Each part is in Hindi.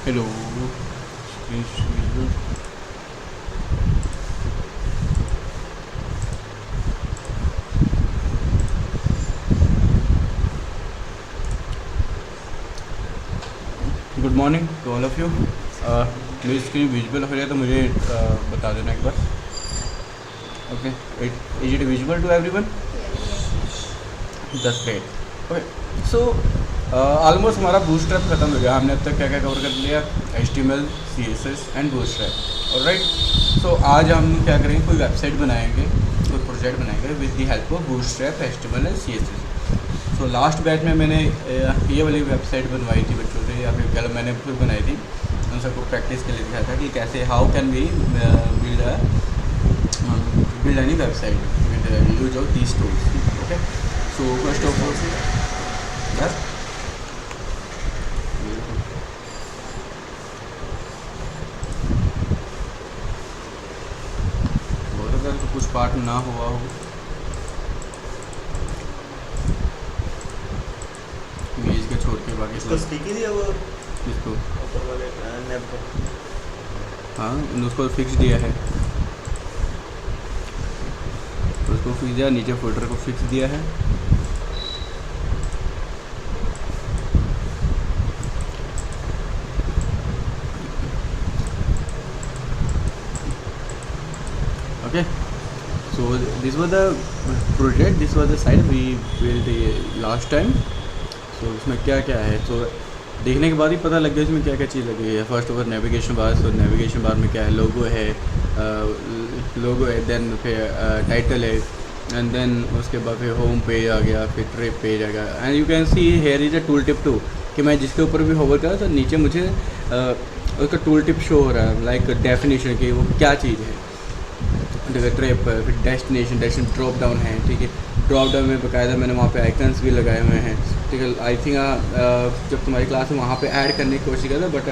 Hello. Good morning to all of you. मेरी स्क्रीन विजुअल हो रही है तो मुझे बता देना एक बार। Okay, is it visual to everyone? That's great. Okay, so almost हमारा बूटस्ट्रैप ख़त्म हो गया। हमने अब तक क्या क्या कवर कर लिया? HTML, CSS and Bootstrap. Alright, so आज हम क्या करेंगे, कोई वेबसाइट बनाएंगे, कोई प्रोजेक्ट बनाएंगे with the help of bootstrap, HTML and CSS। तो लास्ट बैच में मैंने ये वाली वेबसाइट बनवाई थी बच्चों से, या फिर कल मैंने खुद बनाई थी। उन सबको प्रैक्टिस के लिए दिखाया था कि कैसे how can we build any website with use of these tools. Okay, so first of all yes, बहुत अगर कुछ पार्ट ना हुआ हो इमेज के छोड़ के बाकी इसको सब स्टिक ही दिया वो इसको ऊपर वाले नैब को। हाँ उसको फिक्स दिया है, उसको फिक्स दिया, नीचे फोल्डर को फिक्स दिया है। Okay, so this was the project, this was the site we build last time. So इसमें क्या क्या है, तो देखने के बाद ही पता लग गया इसमें क्या क्या चीज़ लगी है। First of all navigation bar, तो नेविगेशन बार में क्या है, लोगो है, देन फिर टाइटल है, एंड देन उसके बाद फिर होम पेज आ गया, फिर ट्रिप पेज आ गया। And you can see here is a tooltip too, कि मैं जिसके ऊपर भी होवर करा तो नीचे मुझे उसका टूल टिप शो हो रहा है, लाइक डेफिनेशन की वो क्या चीज़ है। देखो ट्रिप, फिर डेस्टिनेशन ड्रॉप डाउन है, ठीक है। ड्रॉप डाउन में बाकायदा मैंने वहाँ पे आइकन्स भी लगाए हुए हैं, ठीक है। आई थिंक जब तुम्हारी क्लास में वहाँ पे ऐड करने की कोशिश किया था, but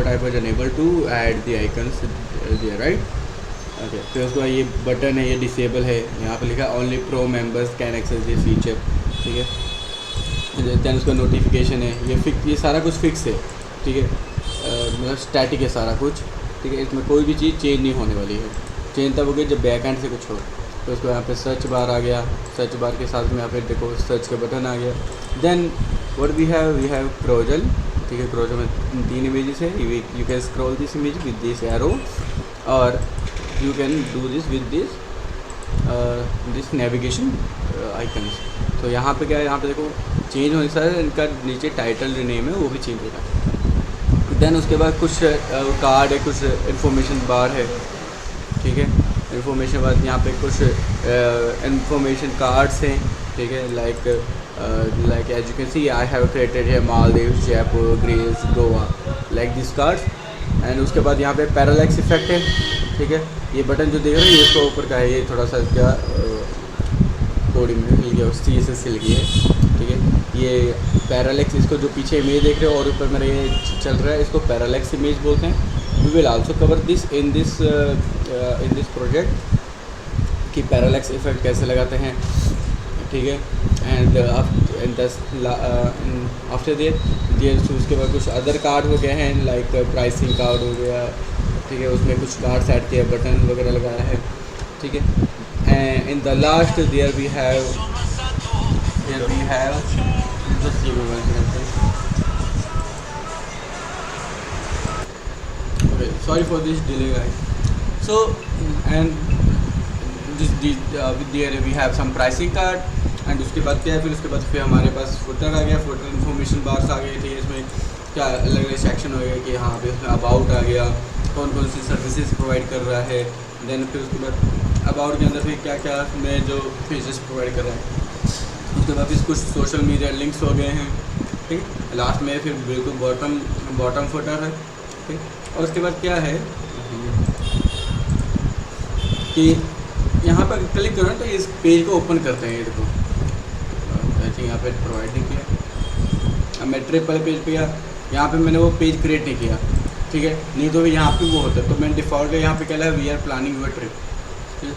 I was unable to add the icons there, right. Okay, फिर उसके बाद ये बटन है, ये डिसेबल है, यहाँ पे लिखा है only pro members can access this feature, ठीक है। दैन उसका नोटिफिकेशन है, ये सारा कुछ फिक्स है, ठीक है। मतलब स्टैटिक है सारा कुछ, ठीक है। इसमें कोई भी चीज़ चेंज नहीं होने वाली है। चेंज तब हो गई जब बैक एंड से कुछ हो। तो उसको यहाँ पे सर्च बार आ गया, सर्च बार के साथ में यहाँ पे देखो सर्च का बटन आ गया। Then what we have carousel, ठीक है। क्रोजल में 3 इमेजेस है, you can scroll this image with this arrow, और you can do this with this navigation icons. तो यहाँ पे क्या है, यहाँ पे देखो चेंज होने के साथ इनका नीचे टाइटल जो नेम है वो भी चेंज होगा। देन उसके बाद कुछ कार्ड है, कुछ इन्फॉर्मेशन बार है, ठीक है। इन्फॉर्मेशन बाद यहाँ पे कुछ इन्फॉर्मेशन कार्ड्स हैं, ठीक है। Like as you can see I have created है Maldives, Jaipur, Greece, Goa, like this cards. And उसके बाद यहाँ पे पैरालैक्स इफेक्ट है, ठीक है। ये बटन जो देख रहे हो ये इसको ऊपर का है, ये थोड़ा सा इसका कोडिंग में हिल गया, CSS हिल गई है, ठीक है। ये पैरालैक्स, इसको जो पीछे इमेज देख रहे हो और ऊपर मेरा ये चल रहा है, इसको पैरालैक्स इमेज बोलते हैं। We will also cover this in this project कि पैरालैक्स इफेक्ट कैसे लगाते हैं, ठीक है। एंड आफ्टर देट उसके बाद कुछ अदर कार्ड हो गए हैं, लाइक प्राइसिंग कार्ड हो गया, ठीक है। उसमें कुछ कार्ड्स ऐड किया, बटन वगैरह लगाया है, ठीक है। And in the last there we have just give me 1 second. Okay, sorry for this delay, guys. So and with there we have some pricing card, and उसके बाद क्या है, फिर हमारे पास फुटर आ गया, फुटर इन्फॉर्मेशन बार्स आ गए, ठीक है। इसमें क्या अलग अलग सेक्शन हो गया कि हाँ फिर इसमें अबाउट आ गया, कौन कौन सी सर्विसेज प्रोवाइड कर रहा है। देन फिर उसके बाद अबाउट के अंदर फिर क्या क्या में जो फीचर्स प्रोवाइड कर रहा है। उसके बाद फिर कुछ सोशल मीडिया लिंक्स हो गए हैं, ठीक। लास्ट में फिर बिल्कुल बॉटम फुटर है, ठीक। और उसके बाद क्या है कि यहाँ पर क्लिक करो तो इस पेज को ओपन करते हैं। ये देखो आई थिंक यहाँ पे प्रोवाइड नहीं किया, अब मैं ट्रिप वाले पेज पे गया, यहाँ पे मैंने वो पेज क्रिएट नहीं किया, ठीक है। नहीं तो यहाँ पे वो होता है, तो मैंने डिफ़ॉल्ट यहाँ पे क्या है, we are planning your trip, ठीक है।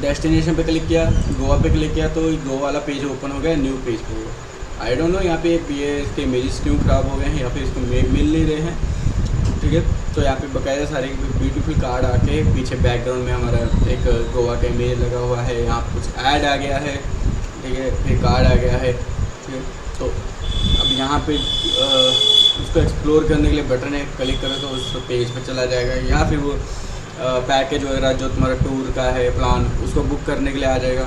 डेस्टिनेशन पे क्लिक किया, गोवा पे क्लिक किया, तो गोवा वाला पेज ओपन हो गया, न्यू पेज पे हो गया, आई डोंट नो यहाँ पे ये इसके इमेजेस क्यों ख़राब हो गए हैं या फिर इसको मिल नहीं रहे हैं, ठीक है। तो यहाँ पे बकायदा सारे ब्यूटीफुल कार्ड आके पीछे बैकग्राउंड में हमारा एक गोवा का इमेज लगा हुआ है, यहाँ पे कुछ ऐड आ गया है, ठीक है, फिर कार्ड आ गया है, ठीक है। तो अब यहाँ पे उसको एक्सप्लोर करने के लिए बटन है, क्लिक करो तो उस पेज पे चला जाएगा, या फिर वो पैकेज वगैरह जो तुम्हारा टूर का है प्लान उसको बुक करने के लिए आ जाएगा,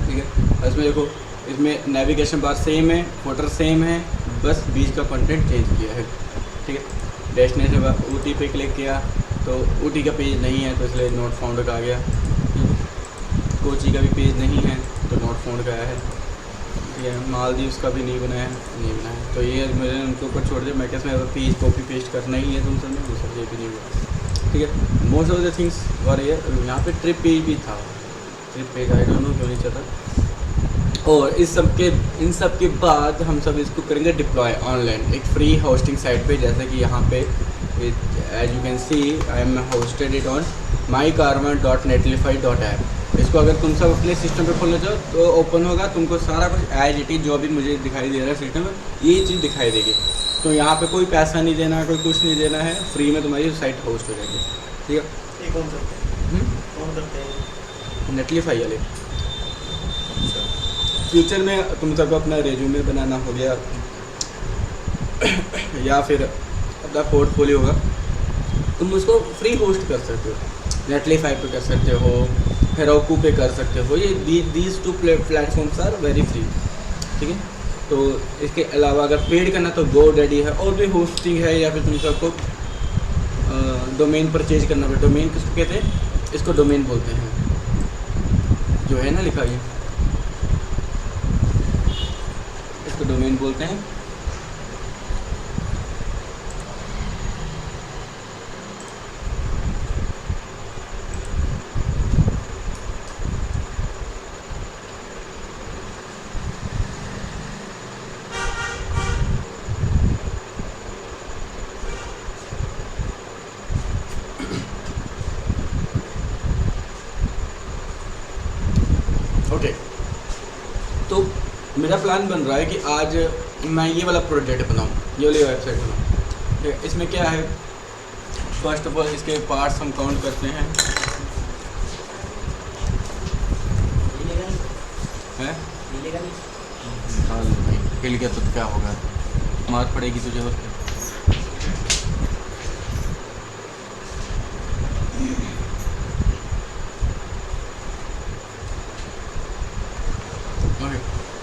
ठीक है। इसमें देखो, इसमें नेविगेशन बार सेम है, फुटर सेम है, बस बीच का कंटेंट चेंज किया है, ठीक है। डेस्टिनेशन पर ऊटी पे क्लिक किया तो ऊटी का पेज नहीं है तो इसलिए नॉट फाउंड का आ गया, कोची का भी पेज नहीं है तो नॉट फाउंड का आया है, ठीक है। मालदीव्स का भी नहीं बनाया है, तो ये मैंने उनके ऊपर छोड़ दिया। मैं कैसे मेरा पेज कॉपी पेस्ट करना ही है तुम सब ने, वो सब ये भी नहीं हुआ, ठीक है। मोस्ट ऑफ द थिंग्स और ये यहाँ पे ट्रिप पेज भी था, trip page I don't know क्यों नहीं चलता। और इन सब के बाद हम सब इसको करेंगे डिप्लॉय ऑनलाइन एक फ्री होस्टिंग साइट पे, जैसे कि यहाँ पे as you can see I am hosted it on mykarma.netlify.app। इसको अगर तुम सब अपने सिस्टम पे खोलना चाहो तो ओपन होगा, तुमको सारा कुछ एज इट इज जो अभी मुझे दिखाई दे रहा है सिस्टम में ये चीज़ दिखाई देगी। तो यहाँ पे कोई पैसा नहीं देना है, कोई कुछ नहीं देना है, फ्री में तुम्हारी साइट होस्ट हो जाएगी, ठीक है। ये कौन करते हैं? कौन करते हैं? नेटलीफाई वाले। फ्यूचर में तुम सबको अपना रेज्यूमे बनाना हो गया या फिर अपना पोर्टफोलियो होगा, तुम उसको फ्री होस्ट कर सकते हो, नेटलीफाई पे कर सकते हो, हेरोकू पे कर सकते हो, ये these two platforms are very free, ठीक है। तो इसके अलावा अगर पेड करना तो GoDaddy है, और भी होस्टिंग है, या फिर तुम सबको डोमेन परचेज करना पड़े। डोमेन किसको कहते हैं? इसको डोमेन बोलते हैं, जो है ना लिखा ये, इसको डोमेन बोलते हैं। ओके, तो मेरा प्लान बन रहा है कि आज मैं ये वाला प्रोजेक्ट बनाऊँ, ये वाली वेबसाइट बनाऊँ, ठीक है। इसमें क्या है, फर्स्ट ऑफ ऑल इसके पार्ट्स हम काउंट करते हैं, हैं हिल गया तो क्या होगा, मार पड़ेगी तुझे और क्या।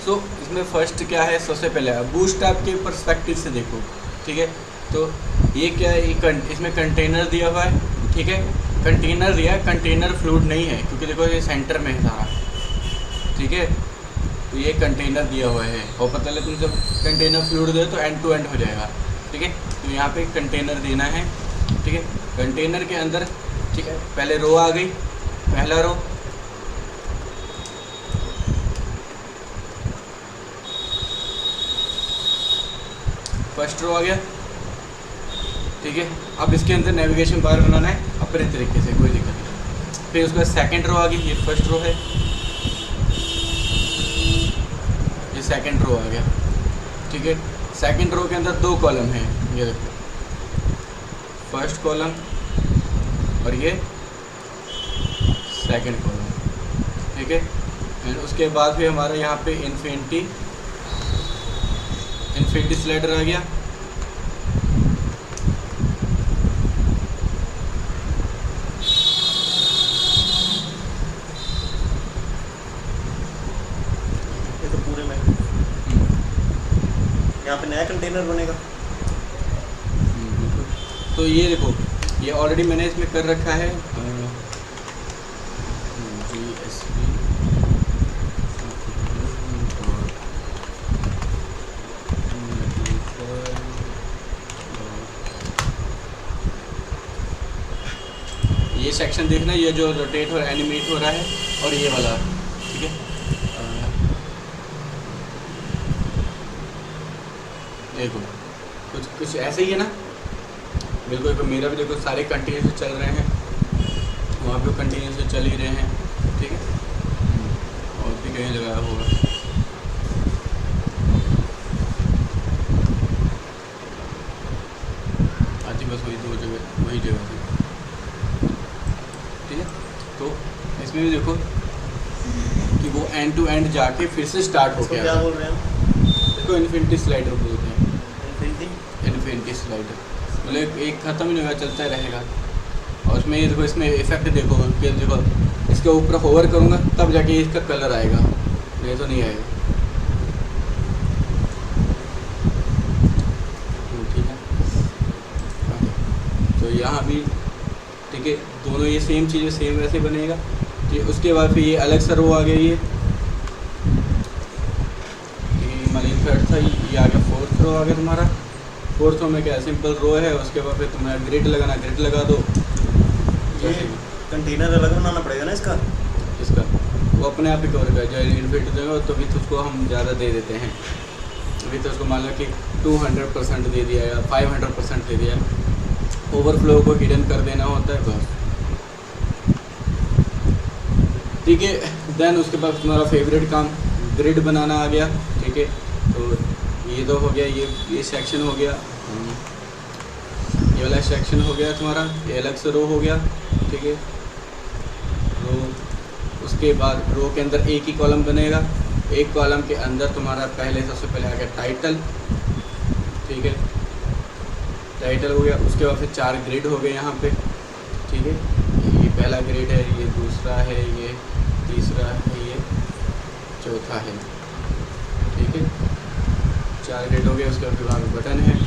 सो इसमें फर्स्ट क्या है, सबसे पहले बूटस्ट्रैप के पर्सपेक्टिव से देखो, ठीक है। तो ये क्या है, इसमें कंटेनर दिया हुआ है, ठीक है। कंटेनर दिया है, कंटेनर फ्लूइड नहीं है क्योंकि देखो ये सेंटर में है सारा, ठीक है। तो ये कंटेनर दिया हुआ है, और पता लगे तुम जब कंटेनर फ्लूइड दे तो एंड टू एंड हो जाएगा, ठीक है। तो यहाँ पे कंटेनर देना है, ठीक है। कंटेनर के अंदर, ठीक है, पहले रो आ गई, पहला रो, फर्स्ट रो आ गया, ठीक है। अब इसके अंदर नेविगेशन बार बनाना है अपने तरीके से, कोई दिक्कत नहीं। फिर उसके बाद सेकंड रो आ गई, ये फर्स्ट रो है, ये सेकंड रो आ गया, ठीक है। सेकंड रो के अंदर दो कॉलम हैं, ये देखो, फर्स्ट कॉलम और ये सेकंड कॉलम, ठीक है। एंड उसके बाद फिर हमारा यहाँ पे इन्फिनिटी स्लाइडर आ गया, ये तो पूरे में यहाँ पे नया कंटेनर बनेगा। तो ये देखो, ये ऑलरेडी मैंने इसमें कर रखा है, ये सेक्शन देखना, ये जो रोटेट और एनिमेट हो रहा है, और ये वाला, ठीक है। देखो कुछ ऐसे ही है ना, बिल्कुल। तो मेरा भी देखो सारे कंटिन्यूस चल रहे हैं, वहाँ पे कंटिन्यूस चल ही रहे हैं, ठीक है। और भी कहीं लगाया होगा, इसमें भी देखो कि वो एंड टू एंड जाके फिर से स्टार्ट हो इसको गया। क्या बोल रहे हैं? देखो इन्फिनिटी स्लाइडर बोलते हैं। इन्फिनिटी। इन्फिनिटी स्लाइडर मतलब एक ख़त्म ही नहीं होगा, चलता ही रहेगा। और उसमें ये देखो, इसमें इफेक्ट देखो कि देखो इसके ऊपर होवर करूँगा तब जाके इसका कलर आएगा, नहीं तो नहीं आएगा। ठीक है, तो यहाँ भी ठीक है, दोनों ये सेम चीज़ें सेम वैसे बनेगा। ठीक, उसके बाद फिर ये अलग सा रो आ गया, ये मतलब थर्ड था, ये आ गया फोर्थ रो आ गया तुम्हारा। फोर्थ रो में क्या सिंपल रो है, उसके बाद फिर तुम्हारा ग्रिड लगाना, ग्रिड लगा दो। ये कंटेनर अलग बनाना पड़ेगा ना इसका? इसका वो अपने आप ही कवर कर जाए, इन्फिनिटी देगा तो भी तो उसको हम ज़्यादा दे देते हैं। अभी तो उसको मान लो कि 200% दे दिया या 500% दे दिया, ओवरफ्लो को हिडन कर देना होता है बस। ठीक है, देन उसके बाद तुम्हारा फेवरेट काम ग्रिड बनाना आ गया। ठीक है, तो ये तो हो गया, ये सेक्शन हो गया, ये वाला सेक्शन हो गया तुम्हारा, ये अलग से रो हो गया। ठीक है, रो उसके बाद रो के अंदर एक ही कॉलम बनेगा, एक कॉलम के अंदर तुम्हारा सबसे पहले आ गया टाइटल। ठीक है, टाइटल हो गया, उसके बाद फिर 4 ग्रिड हो गए यहाँ पे। ठीक है, ये पहला ग्रिड है, ये दूसरा है, ये तीसरा है, ये चौथा है। ठीक है, 4 ग्रिड हो गए, उसके बाद वहाँ पे बटन है।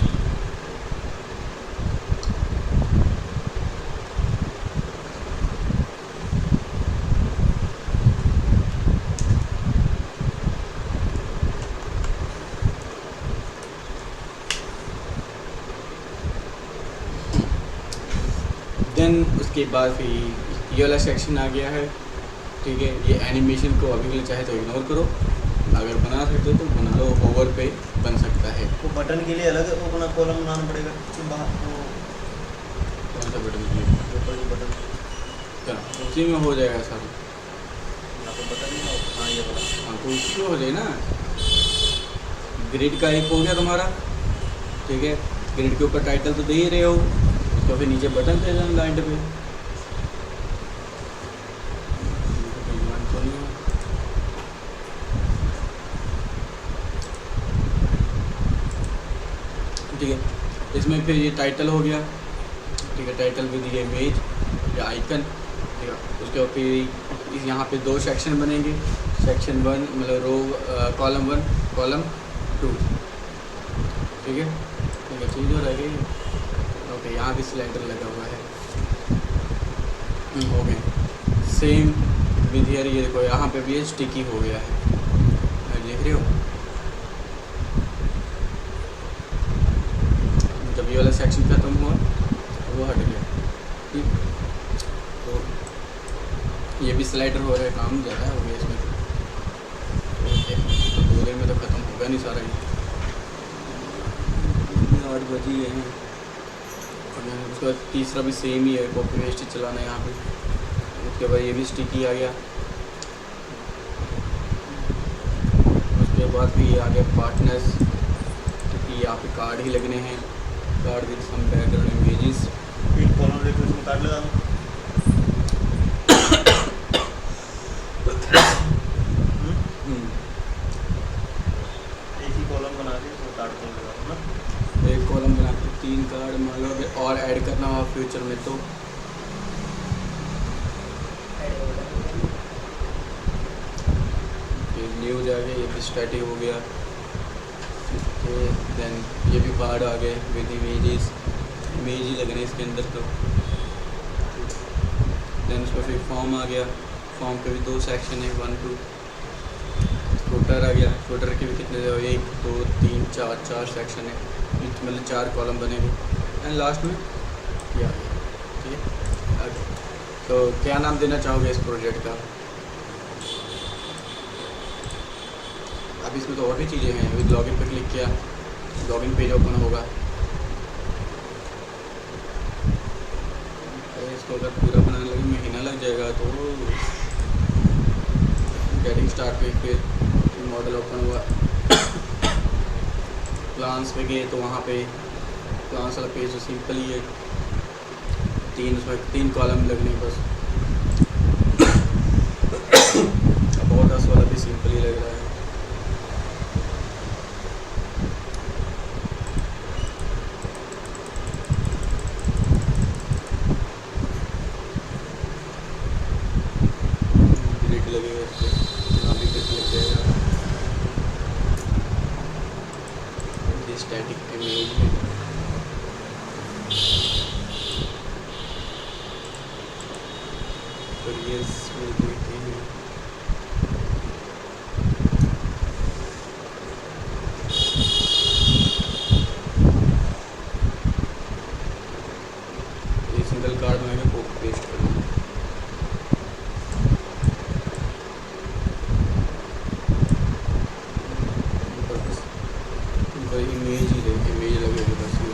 देन उसके बाद फिर ये वाला सेक्शन आ गया है। ठीक है, ये एनिमेशन को अभी के लिए चाहे तो इग्नोर करो, अगर बना सकते हो तो बना लो, ओवर पे बन सकता है। वो बटन के लिए अलग अपना कॉलम बनाना पड़ेगा कि बाहर वो कौन सा बटन चाहिए? ऊपर जो बटन क्या उसी में हो जाएगा सर? यहाँ पे बटन नहीं होता। हाँ ये वाला। हाँ तो उसी में हो जाए ना। ग्रिड का एक हो गया तुम्हारा। ठीक है, ग्रिड के ऊपर टाइटल तो दे ही रहे हो, तो फिर नीचे बटन दे देना लाइट पे। ठीक है, इसमें फिर ये टाइटल हो गया। ठीक है, टाइटल विद ये इमेज या आइकन। ठीक है, उसके बाद फिर यहाँ पे 2 सेक्शन बनेंगे, सेक्शन 1 मतलब रो कॉलम 1 कॉलम 2। ठीक है, चीज़ हो रह गई। ओके, यहाँ भी सिलेंडर लगा हुआ है। हो गया सेम विद हियर, ये देखो यहाँ पे भी स्टिकी हो गया है, देख रहे हो। जब ये वाला सेक्शन खत्म हुआ वो हट गया। ठीक, तो ये भी स्लाइडर हो रहा है, काम ज़्यादा हो गया इसमें। ओके, तो 2 देर में तो ख़त्म होगा नहीं सारा ये, 8 बज ही गए हैं। उसके बाद तीसरा भी सेम ही है, कॉपी पेस्ट ही चलाना है यहाँ पे। उसके बाद ये भी स्टिकी आ गया। उसके बाद भी ये आ गया पार्टनर्स, क्योंकि यहाँ पे कार्ड ही लगने हैं, card with some background images. एक कॉलम लेके उसमें कार्ड लगा दो। एक ही कॉलम बना के उसमें कार्ड तो लगा दो ना। एक कॉलम बना के 3 कार्ड मान लो, अगर और ऐड करना हो फ्यूचर में तो न्यूज आ गया, ये भी स्टैटिक हो गया। देन ये भी कार्ड आ गए विद इमेजेस, इमेज ही लग रहे हैं इसके अंदर तो। देन उसका फिर फॉर्म आ गया, फॉर्म के भी 2 सेक्शन है, 1 2। फुटर आ गया, फुटर के भी कितने 1 2 3 4 सेक्शन है, मतलब 4 कॉलम बनेंगे। एंड लास्ट में ये आ गया। ठीक है, तो क्या नाम देना चाहोगे इस प्रोजेक्ट का? अब इसमें तो और भी चीज़ें हैं। विद लॉगिन पर क्लिक किया, लॉगिन पेज ओपन होगा। इसको अगर पूरा बनाने लगे महीना लग जाएगा, तो गेटिंग स्टार्ट पे फिर मॉडल ओपन हुआ। प्लान्स पे गए तो वहाँ पे प्लान्स वाला पेज तो सिंपल ही है, 3 उसमें 3 कॉलम लगने बस। लग रहा है। ग्रिड लगेगा इस पे, यहाँ भी ग्रिड लग जाएगा। ये स्टैटिक इमेज है। और ये इसमें देखते हैं ये सिंगल कार्ड में मैं कॉपी पेस्ट करूँगा। बस वही इमेज ही रहे, इमेज लगेगी बस ये।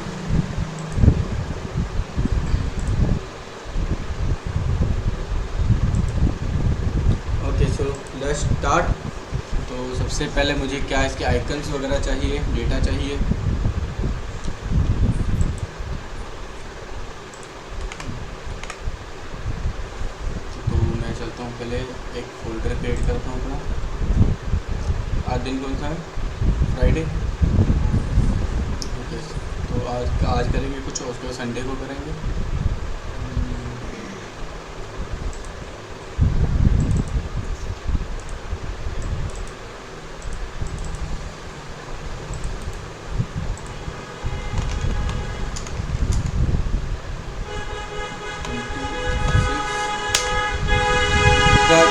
Okay so let's start. तो सबसे पहले मुझे क्या इसके आइकन्स वगैरह चाहिए, डेटा चाहिए। तो मैं चलता हूँ, पहले एक फोल्डर क्रिएट करता हूँ अपना। आज दिन कौन सा है? फ्राइडे। ओके, तो आज करेंगे कुछ और उसके बाद संडे को करेंगे।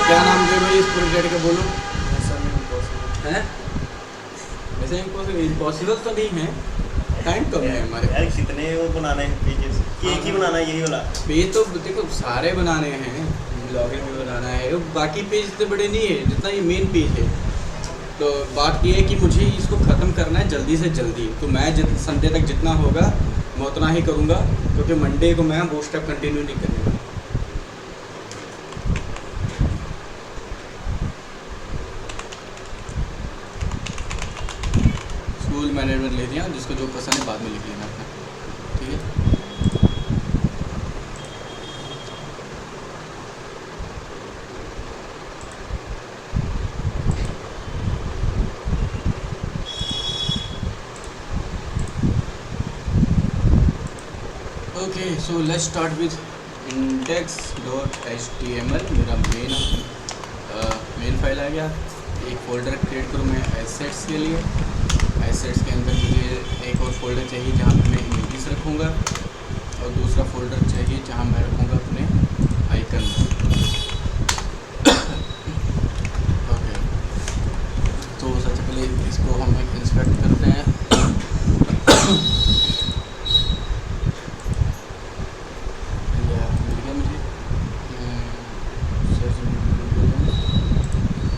क्या नाम दे भाई इस प्रोजेक्ट का, बोलो। हैं? वैसे इम्पॉसिबल तो नहीं है, टाइम कम है हमारे यार पास। कितने वो बनाने हैं पेजेस, एक ही बनाना है यही वाला। पेज तो देखो सारे बनाने हैं, ब्लॉगिंग भी बनाना है, बाकी पेज इतने बड़े नहीं है जितना ये मेन पेज है। तो बात ये है कि मुझे इसको ख़त्म करना है जल्दी से जल्दी। तो मैं संडे तक जितना होगा मैं उतना ही करूँगा, क्योंकि मंडे को मैं वो स्टेप कंटिन्यू नहीं करूँगा। स्कूल मैनेजमेंट ले दिया, जिसको जो पसंद है बाद में लिख लेना अपना, ठीक है। Okay so let's start with index.html। मेरा मेन फाइल आ गया। एक फ़ोल्डर क्रिएट करूँ मैं एसेट्स के लिए। एसेट्स के अंदर मुझे एक और फोल्डर चाहिए जहाँ पे मैं इमेजेस रखूँगा, और दूसरा फोल्डर चाहिए जहाँ मैं रखूँगा अपने आइकन। ओके, तो सबसे पहले इसको हम इंस्पेक्ट करते हैं। मिल गया मुझे।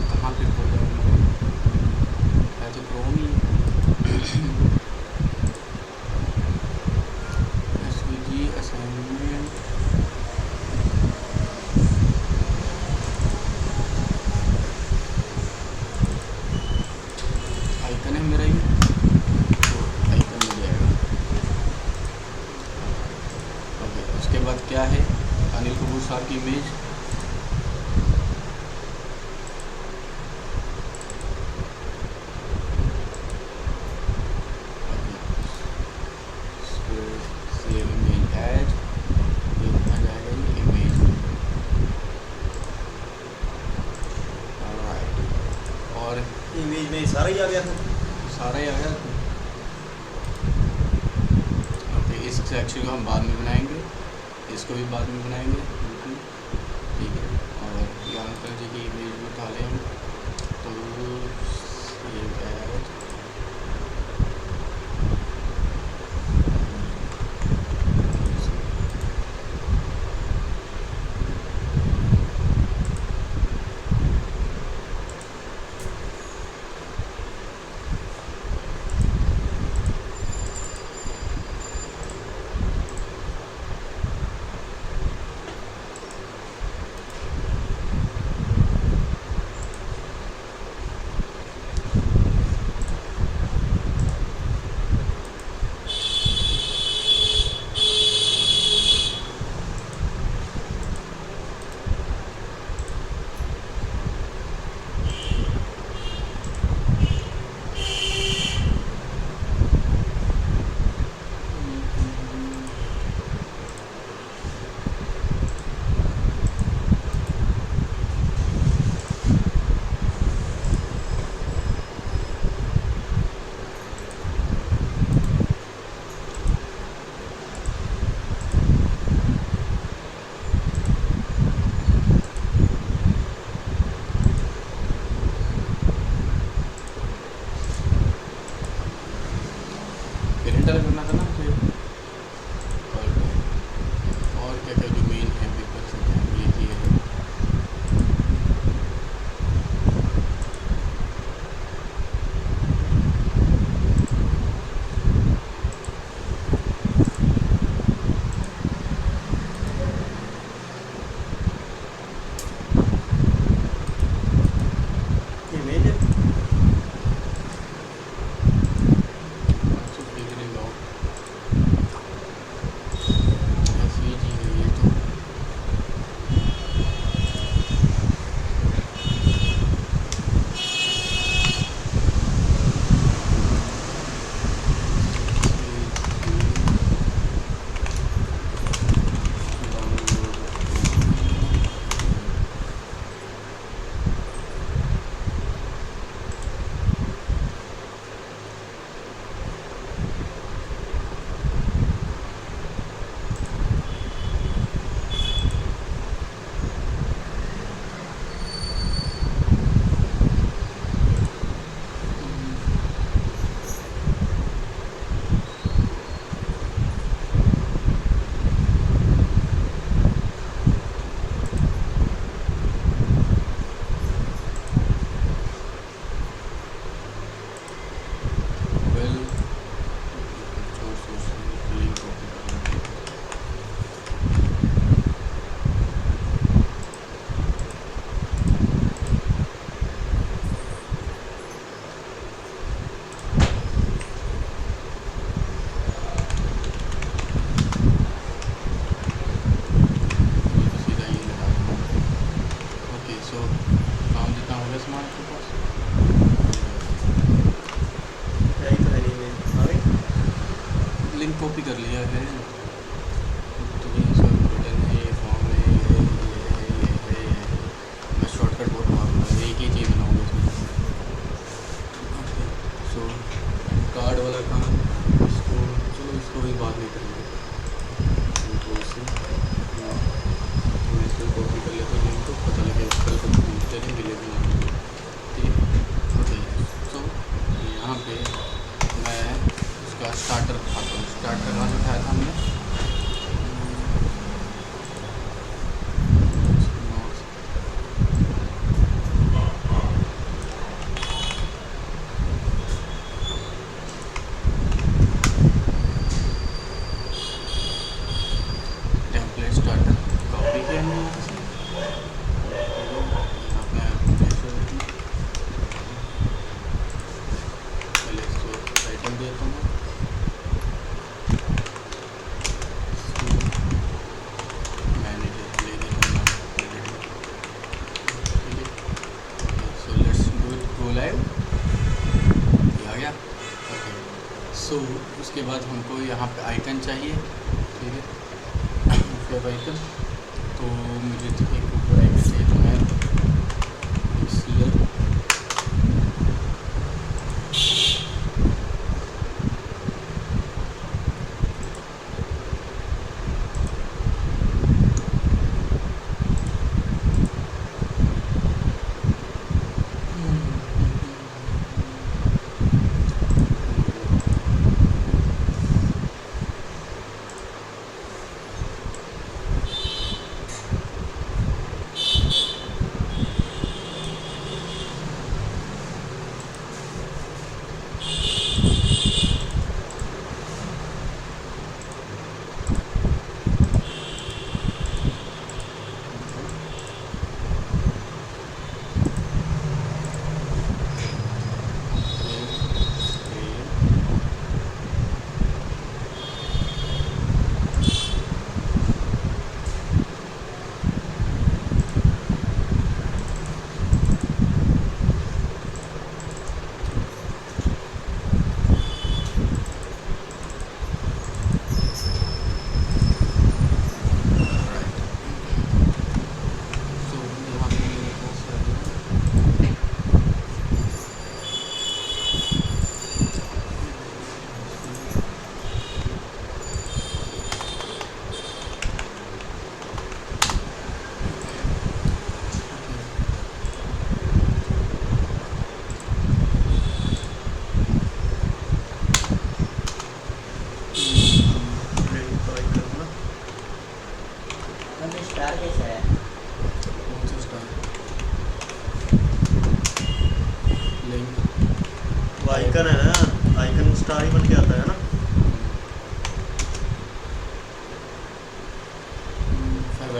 कहाँ पे फोल्डर है? तो क्रोम ही SVG असाइनमेंट। आइकन है मेरा ये, तो आइकन मिल जाएगा। ओके, उसके बाद क्या है? अनिल कपूर साहब की इमेज। सेव इमेज एज, ये आ जाएगा ये इमेज। ऑलराइट, और इमेज में सारा ही आ गया था। सारा ही आ गया। ओके, इस सेक्शन को हम बाद में बनाएंगे, इसको भी बाद में बनाएंगे, बिल्कुल ठीक है। और यहाँ अंकल जी की इमेज भी उठा लें हम, तो सेव एज। पेरेंट अलग करना था ना मुझे। और क्या क्या जो मेन है पेपर्स हैं ये किए हैं। इमेज है। सो फिगरिंग आउट एसवीजी है ये तो। वेल लिंक कॉपी करना। ये तो सीधा ये लगा दूँगा। ओके सो काम जितना हो गया सामान आपके पास। क्या ही था इमेज आ गई। लिंक कॉपी कर लिया है तो ये सब बटन है ये फॉर्म है ये है। मैं शॉर्टकट बहुत मारूंगा एक ही चीज़ बनाऊंगा इसमें। ओके सो कार्ड वाला काम इसको चलो इसको भी बात नहीं करेंगे। इनको से मैं इसको कॉपी कर लेता हूँ लिंक को पता लगे कल को चलें मिलेगी ना मुझे। ठीक है ओके सो यहाँ पे मैं उसका स्टार्टर दिखाता हूँ। स्टार्टर कहाँ से उठाया था हमने। टेम्पलेट स्टार्टर कॉपी किया हमने यहाँ से। यहाँ पे पहले इसको टाइटल देता हूँ। मैनेजर ले लेना ठीक है। So let's do it go live. ये आ गया ओके। सो उसके बाद हमको यहाँ पे आइकन चाहिए ठीक है। वेब आइकन तो मुझे एक ऊपर आइकन चाहिए तो मैं इसलिए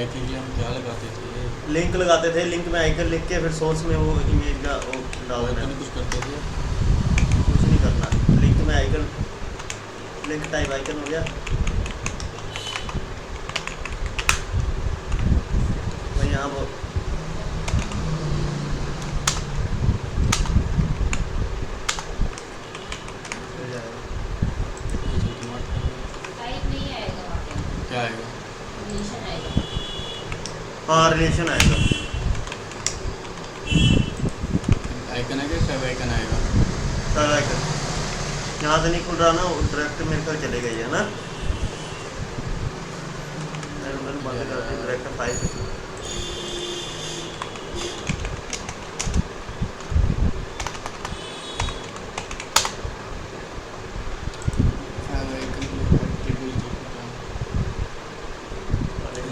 आई थिंक हम क्या लगाते थे, लिंक लगाते थे, लिंक में आइकन लिख के फिर सोर्स में वो इमेज का वो डाल देना है। कुछ करते थे। कुछ नहीं करना, लिंक में आइकन, लिंक टाइप आइकन हो गया, भाई यहाँ वो हो जाएगा। टाइप नहीं आएगा वहाँ पे, क्या आएगा? रिलेशन आएगा। हाँ रिलेशन आएगा, आइकन आएगा, सब आइकन आएगा। सारा आइकन यहाँ से नहीं खुल रहा ना, वो डायरेक्ट मेरे ख्याल चले गई है ना, मैंने बंद कर दी direct file.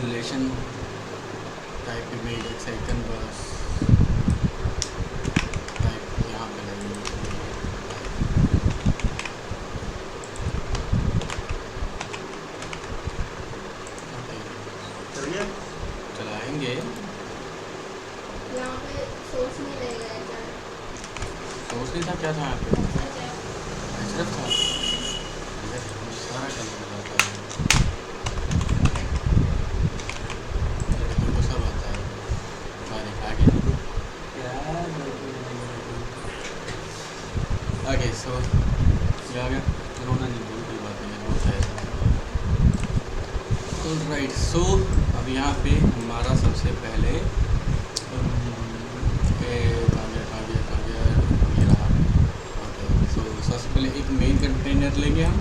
Relation type image X icon बस टाइप यहाँ पे लगेगी। चलिए चलाएंगे। यहाँ पे सोर्स नहीं रहेगा ऐसा। सोच नहीं था क्या था यहाँ पे, सिर्फ था सारा कलर आता है, तुमको सब आता है। आगे आगे सो ये आ गया, रोना नहीं, कोई बात नहीं है, होता है। राइट, सो अब यहाँ पे हमारा सबसे पहले सबसे पहले एक मेन कंटेनर लेंगे हम,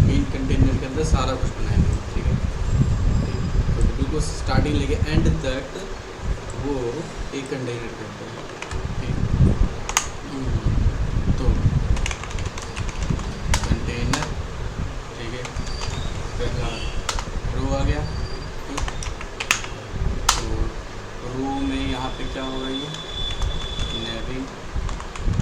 मेन कंटेनर के अंदर सारा कुछ बनाएंगे, ठीक है। तो बिल्कुल स्टार्टिंग लेके एंड तक वो एक कंटेनर के अंदर, ठीक। तो कंटेनर, ठीक है, पहला रो आ गया, ठीक। तो रो में यहाँ पे क्या होगा, ये नेविगेशन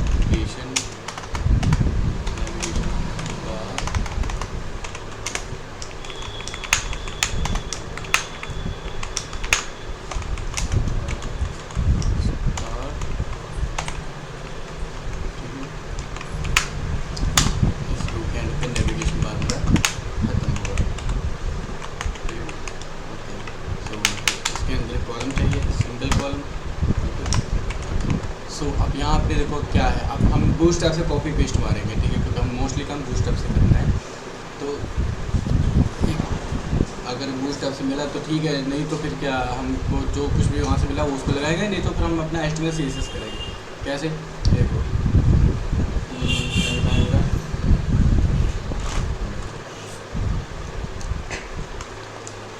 अब यहाँ पे देखो क्या है, अब हम बूटस्ट्रैप से कॉपी पेस्ट मारेंगे, ठीक है, क्योंकि हम मोस्टली काम बूटस्ट्रैप से करना है। तो अगर बूटस्ट्रैप से मिला तो ठीक है, नहीं तो फिर क्या, हमको जो कुछ भी वहाँ से मिला वो उसको लगाएंगे, नहीं तो फिर हम अपना एस्टिमेट सीएसएस करेंगे। कैसे, देखो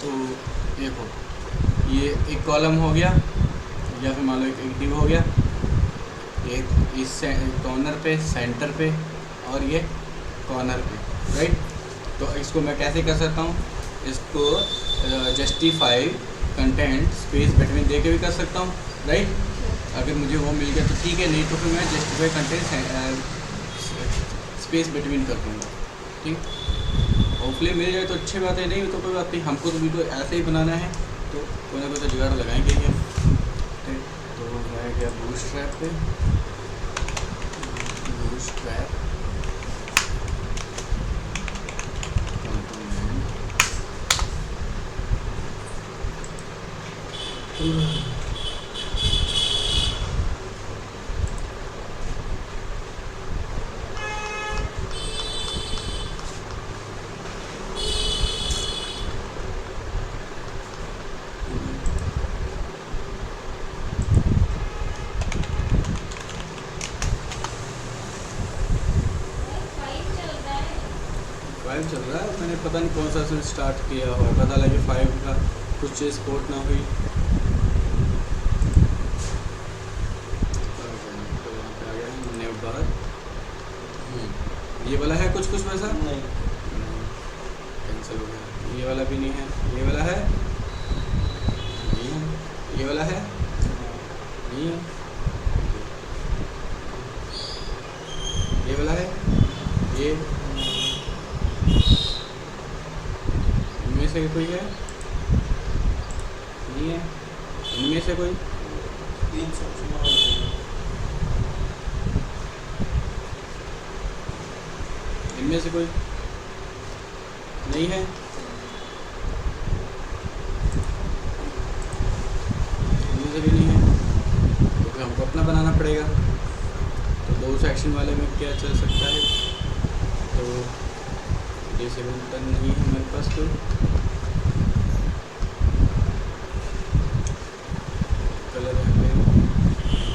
तो देखो ये एक कॉलम हो गया, या फिर मान लो एक डिव हो गया, एक इस कॉर्नर पे, सेंटर पे, और ये कॉर्नर पे, राइट। तो इसको मैं कैसे कर सकता हूँ, इसको जस्टिफाई कंटेंट स्पेस बिटवीन दे के भी कर सकता हूँ, राइट। अगर मुझे वो मिल गया तो ठीक है, नहीं तो फिर मैं जस्टिफाई कंटेंट स्पेस बिटवीन कर दूँगा, ठीक। होपफुली मिल जाए तो अच्छी बात है, नहीं तो कोई बात नहीं, हमको तो वीडियो ऐसे ही बनाना है, तो कोई ना कोई तो जुगाड़ लगाएंगे ही हम, ठीक। तो मैं गया बूटस्ट्रैप पे, बूटस्ट्रैप फाइव चल रहा है, मैंने पता नहीं कौन सा से स्टार्ट किया हुआ, पता लगे 5 का कुछ चीज़ स्पोर्ट ना हुई। तो वहाँ पे आ गया न्यू बार, ये वाला है कुछ वैसा नहीं, कैंसिल हो गया, ये वाला भी नहीं है, ये वाला है नहीं है, ये वाला है नहीं है, ये वाला है, ये इनमें से कोई है, नहीं है? इनमें से कोई? 300 ऑप्शन और नहीं। इनमें से कोई नहीं है? इनमें से भी नहीं है, तो फिर हमको अपना बनाना पड़ेगा। तो 2 सेक्शन वाले में क्या चल सकता है? तो ये 7 टन नहीं है हमारे पास, कोई कलर यहाँ पे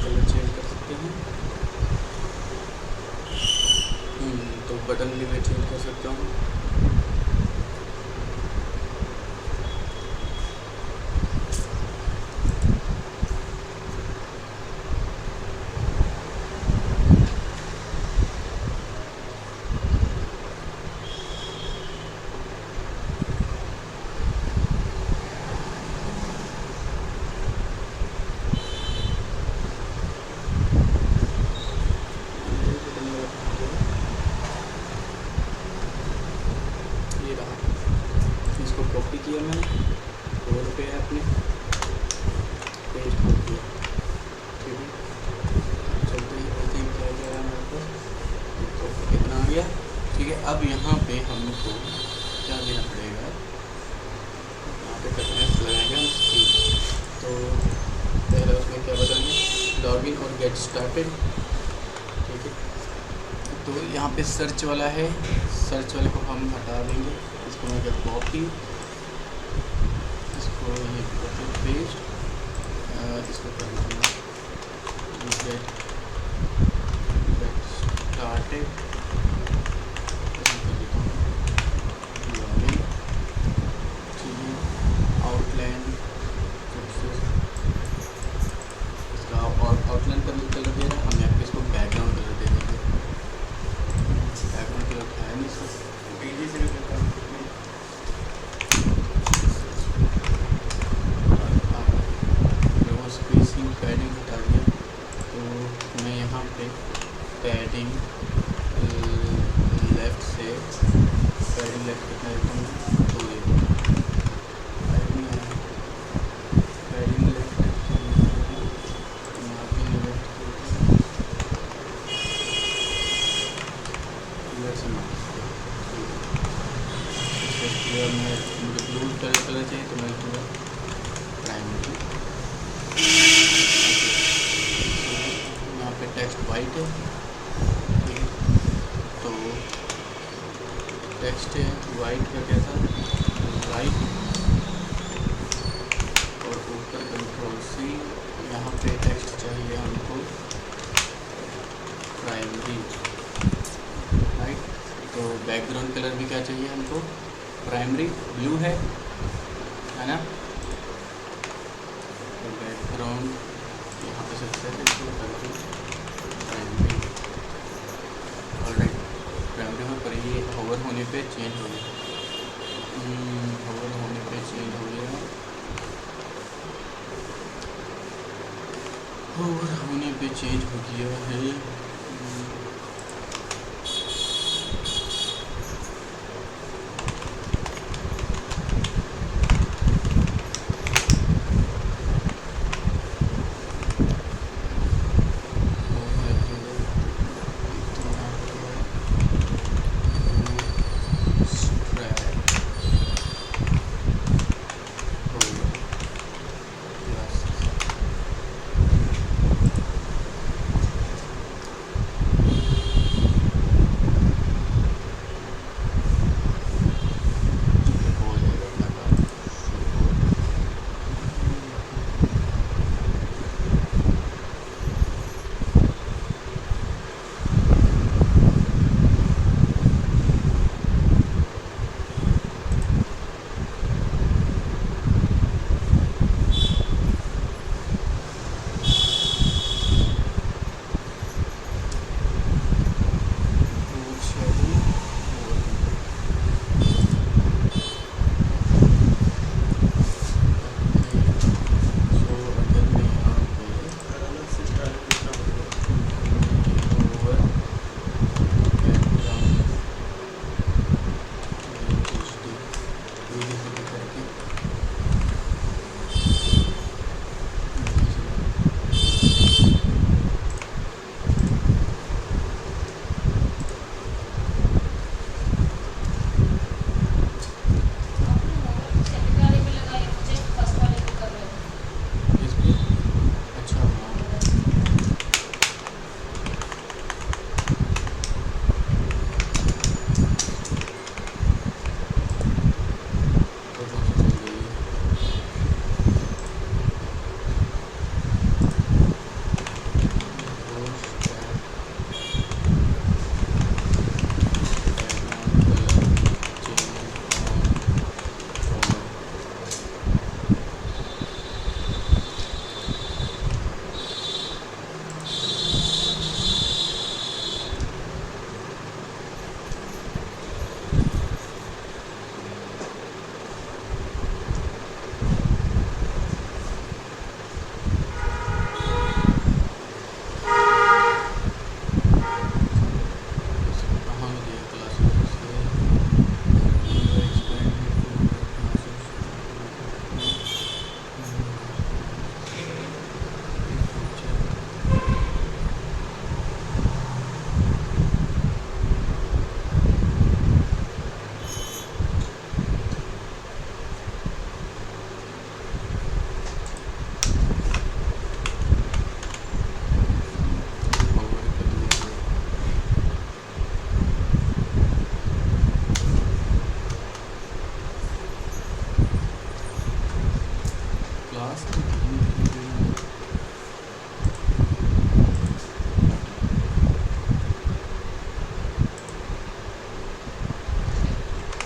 कलर चेंज कर सकते हैं। तो बटन भी मैं चेंज कर सकता हूँ। ये रहा, इसको कॉपी किया मैंने, रोल पे है अपने, पेस्ट कर दिया। ठीक है, चलते हैं, देखते हैं क्या क्या है हमारे पास। तो कितना आ गया? ठीक है, अब यहाँ पे हमको क्या देना पड़ेगा? यहाँ पे कटनेस लगाएंगे हम स्क्रीन। तो पहले उसमें क्या बदलेंगे? लॉगिन और गेट स्टार्टेड। ठीक है, तो यहाँ पे सर्च वाला है, सर्च वाले को हम हटा देंगे। इसको मैं क्या कॉपी, इसको ये कॉपी पेस्ट, इसको कर दूँगा गेट स्टार्टेड, कर देता हूँ लॉगिन। ठीक है, आउटलाइन इसका और आउटलाइन कलर दे रहा है, हम यहाँ पे इसको बैकग्राउंड कलर दे देंगे। बैकग्राउंड कलर है नहीं सर, तेजी से भी करता हूँ। वो स्पेसिंग पैडिंग हटा दिया, तो मैं यहाँ पे पैडिंग लेफ़्ट से, पैडिंग लेफ़्ट कितना देता हूँ? 2 देता हूँ। पैडिंग लेफ़्ट यहाँ पे लेफ़्ट क्लियर से मार्क क्लियर में मुझे ब्लू कलर चाहिए, तो मैं पूरा प्राइमरी। यहाँ पे टेक्स्ट वाइट है। ठीक है, तो टेक्स्ट है वाइट का कैसा? राइट और ऊपर Ctrl+C। यहाँ पे टेक्स्ट चाहिए हमको प्राइमरी, राइट। तो बैकग्राउंड कलर भी क्या चाहिए हमको? प्राइमरी ब्लू है ना? तो बैकग्राउंड यहाँ पे सबसे पहले इसको कर दूँ प्राइमरी। ऑलराइट, प्राइमरी में पर ये होवर होने पे चेंज हो गया। होवर होने पे चेंज हो गया, होवर होने पे चेंज हो गया है।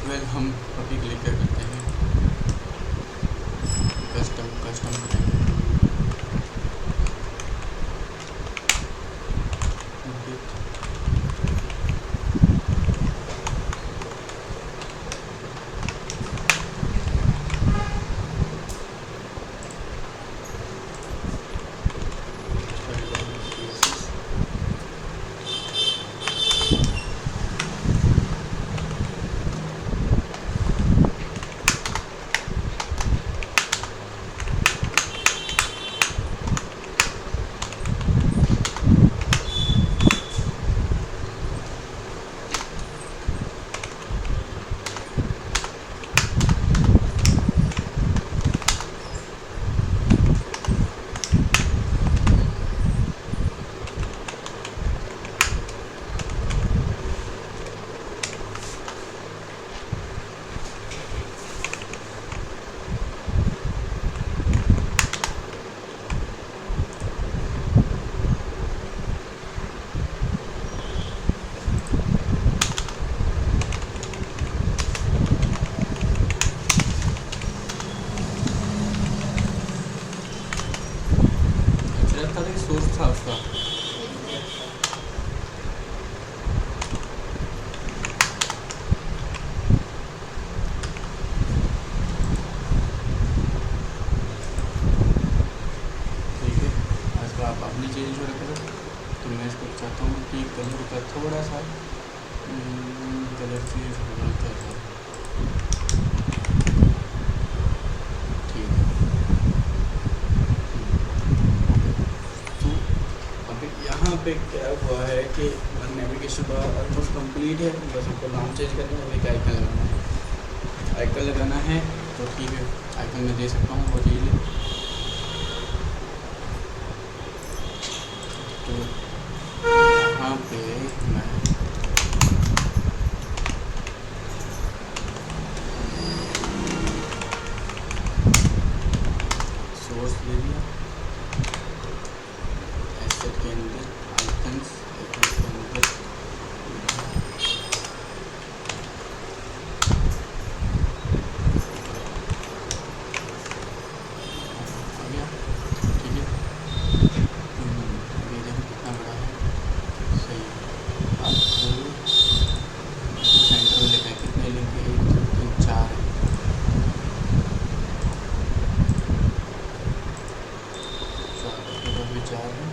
वेल हम अभी क्लिक करते हैं कस्टम करेंगे। सोर्स था उसका। ठीक है, आज आप अपनी चीज़ जो रखे तो मैं इसको चाहता हूँ कि कलर का थोड़ा सा कलर चेंज हल्का सा। ठीक है, तो अभी यहाँ पे क्या हुआ है कि नेविगेशन बार ऑलमोस्ट कंप्लीट है, बस हमको नाम चेंज करना है, एक आइकन लगाना है। आइकन लगाना है तो ठीक है, आइकन में दे सकता हूँ बहुत ईजीली। तो यहाँ पे मैं सोर्स ले लिया, एसेट के अंदर आइकन्स के अंदर आ गया। ठीक है, ये देखो कितना बड़ा है, सही है। आपको सेंटर में लिखा है कितने लिंक है, 1 2 3 4 है। विचार है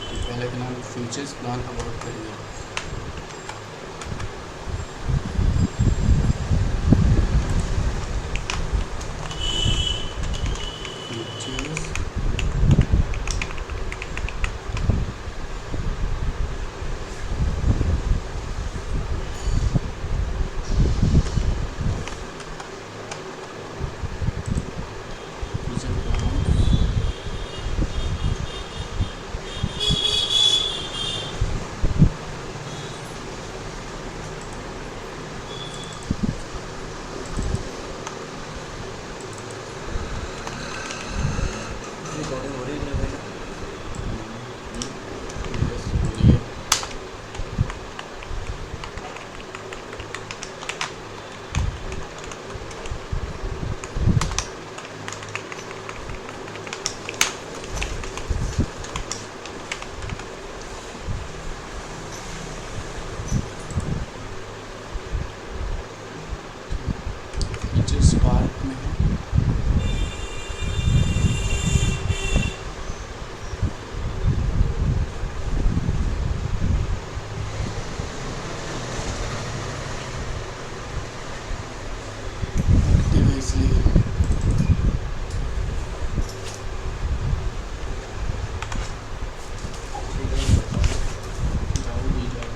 कि पहले का नाम फीचर्स प्लान अबाउट करिए। फीचर्स फीचर प्लान रिकॉर्डिंग हो रही है भाई। बोलिए। फीचर्स पार्क में है, एक्टिव है इसलिए। जाओ जी जाओ।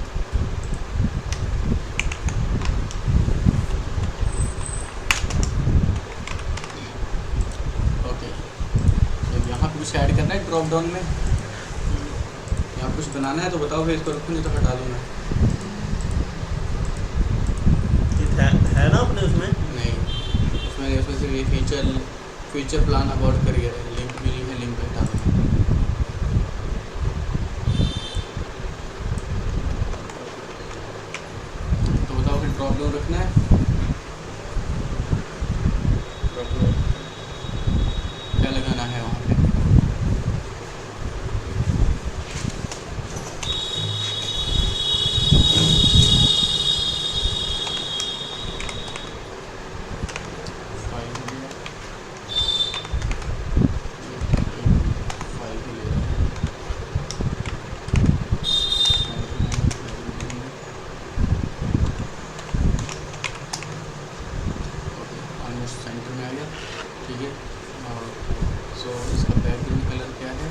ओके, जब यहाँ पे कुछ ऐड करना है ड्रॉप डाउन में, यहाँ कुछ बनाना है तो बताओ, फिर इसको रखो, नहीं तो हटा दूँगा। है ना अपने उसमें? नहीं, उसमें से ये फीचर प्लान अबाउट करिए, लिंक भी है, लिंक पे हटा दूँगा। तो बताओ फिर ड्रॉप डाउन रखना है, क्या लगाना है वहाँ पे। फाइल हो गया, फाइल भी ले रहा है। ऑलमोस्ट सेंटर में आ गया, ठीक है। और सो इसका बैकग्राउंड कलर क्या है,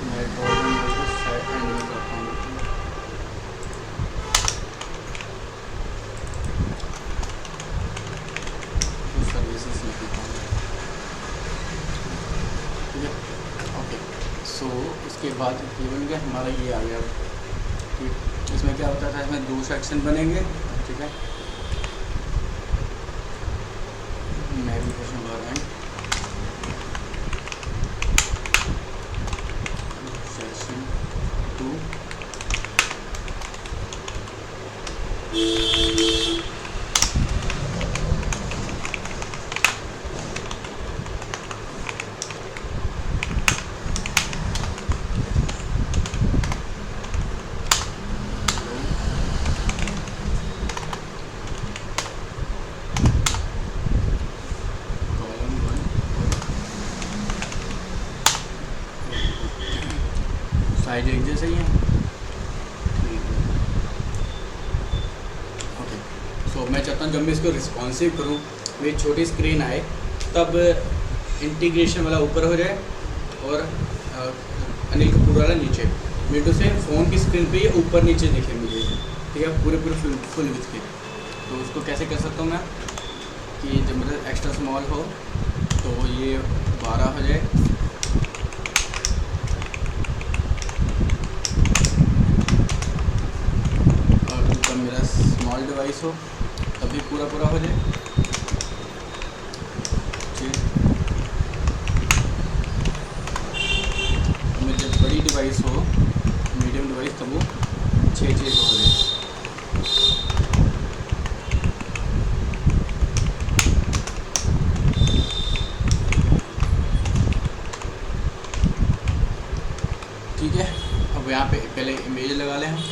मैं ड्रॉप साइड एंड में करता हूँ। सर्विसेज लिखता हूँ, ठीक है। ओके, सो उसके बाद ये बन गया हमारा, ये आ गया, ठीक। इसमें क्या होता था, इसमें 2 सेक्शन बनेंगे, ठीक है। Navigation bar and section 2, column 1, size एक जैसे ही है, ठीक है। ओके, सो मैं चाहता हूँ जब मैं इसको रिस्पॉन्सिव करूँ, मेरी छोटी स्क्रीन आए, तब इंटीग्रेशन वाला ऊपर हो जाए और अनिल कपूर वाला नीचे, विंडो से फ़ोन की स्क्रीन पे ये ऊपर नीचे दिखे मुझे, ठीक है, पूरे फुल विथ के। तो उसको कैसे कर सकता हूँ मैं, कि जब मतलब एक्स्ट्रा स्मॉल हो तो ये 12 हो जाए, और ऊपर मेरा स्मॉल डिवाइस हो तभी पूरा हो जाए, ठीक। और जब बड़ी डिवाइस हो, मीडियम डिवाइस, तब वो 6 हो जाए। ठीक है, अब यहाँ पे पहले इमेज लगा लें हम।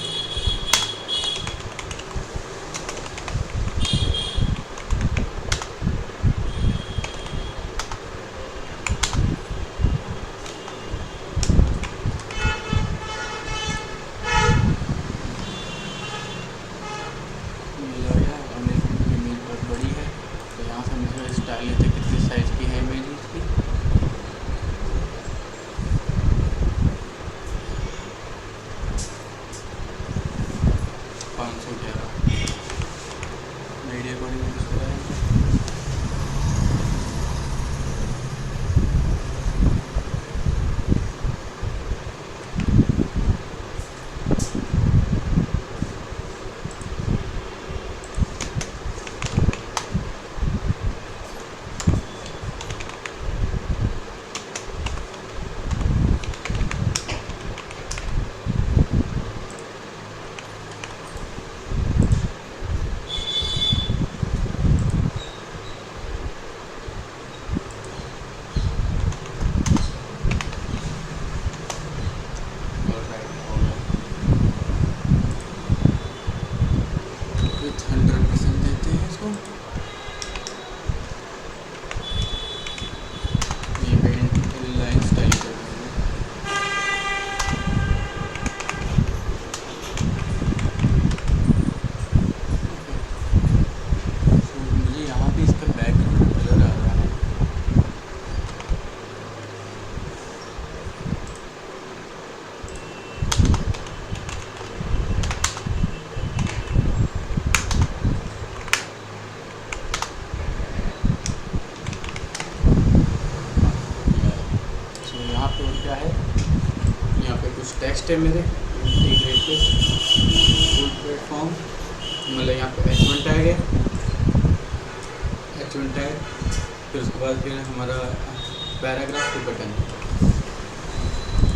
इमेज बहुत बड़ी है, तो यहाँ से हम इसका स्टाइल लेते हैं, कितने साइज़ की है इमेज उसकी। क्या है, यहाँ पे कुछ टेक्स्ट है मेरे इंटीग्रेटेड टूल प्लेटफॉर्म, मतलब यहाँ पे H1 टैग है, H1 टैग, फिर उसके बाद फिर हमारा पैराग्राफ टू बटन।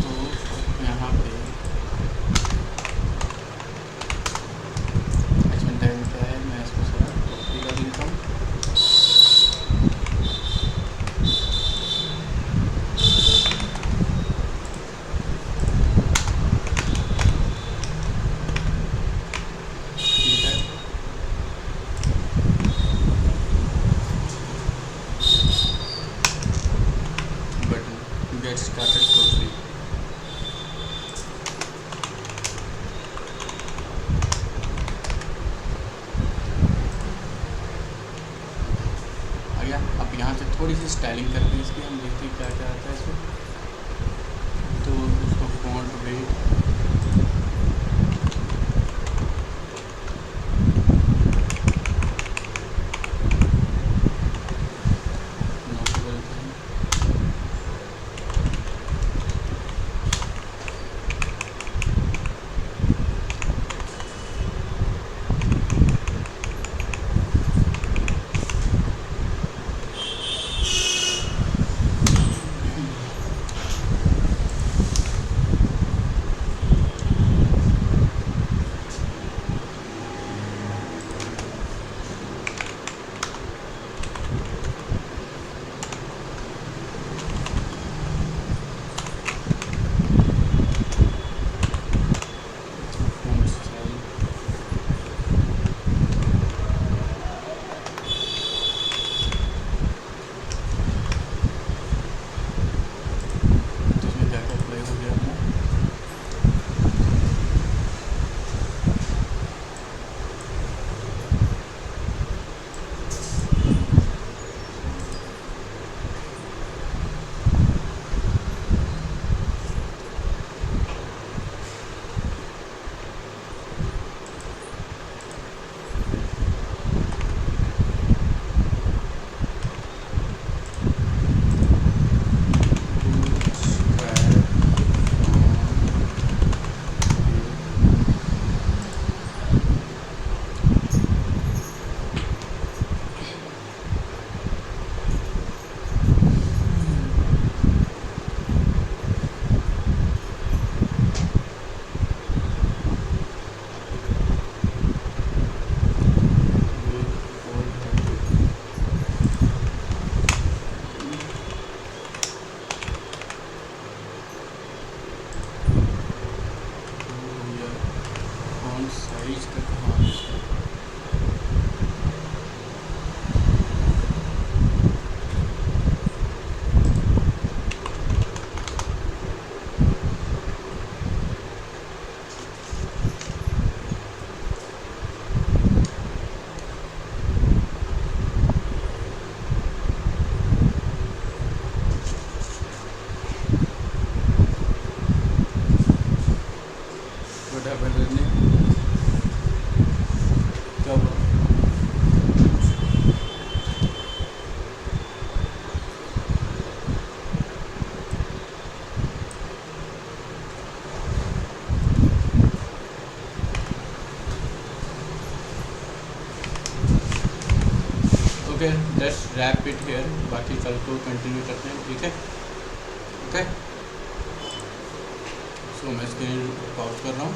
तो यहाँ पे H1 टैग में क्या है, मैं इसको सारा कॉपी कर लेता हूँ। ठीक है, button get started for free. आ गया। अब यहाँ से थोड़ी सी स्टाइलिंग करके इसकी हम देखते हैं क्या क्या आता है इसमें। तो उसको फॉन्ट वेट फॉन्ट स्टाइल, तो इसमें क्या क्या अप्लाई हो गया अपना। फॉन्ट साइज का कहाँ है इसका? What happened with me? क्या हुआ? Okay, let's wrap it here, बाकी कल को कंटिन्यू करते हैं, ठीक है? ओके, सो मैं स्क्रीन पॉज कर रहा हूँ।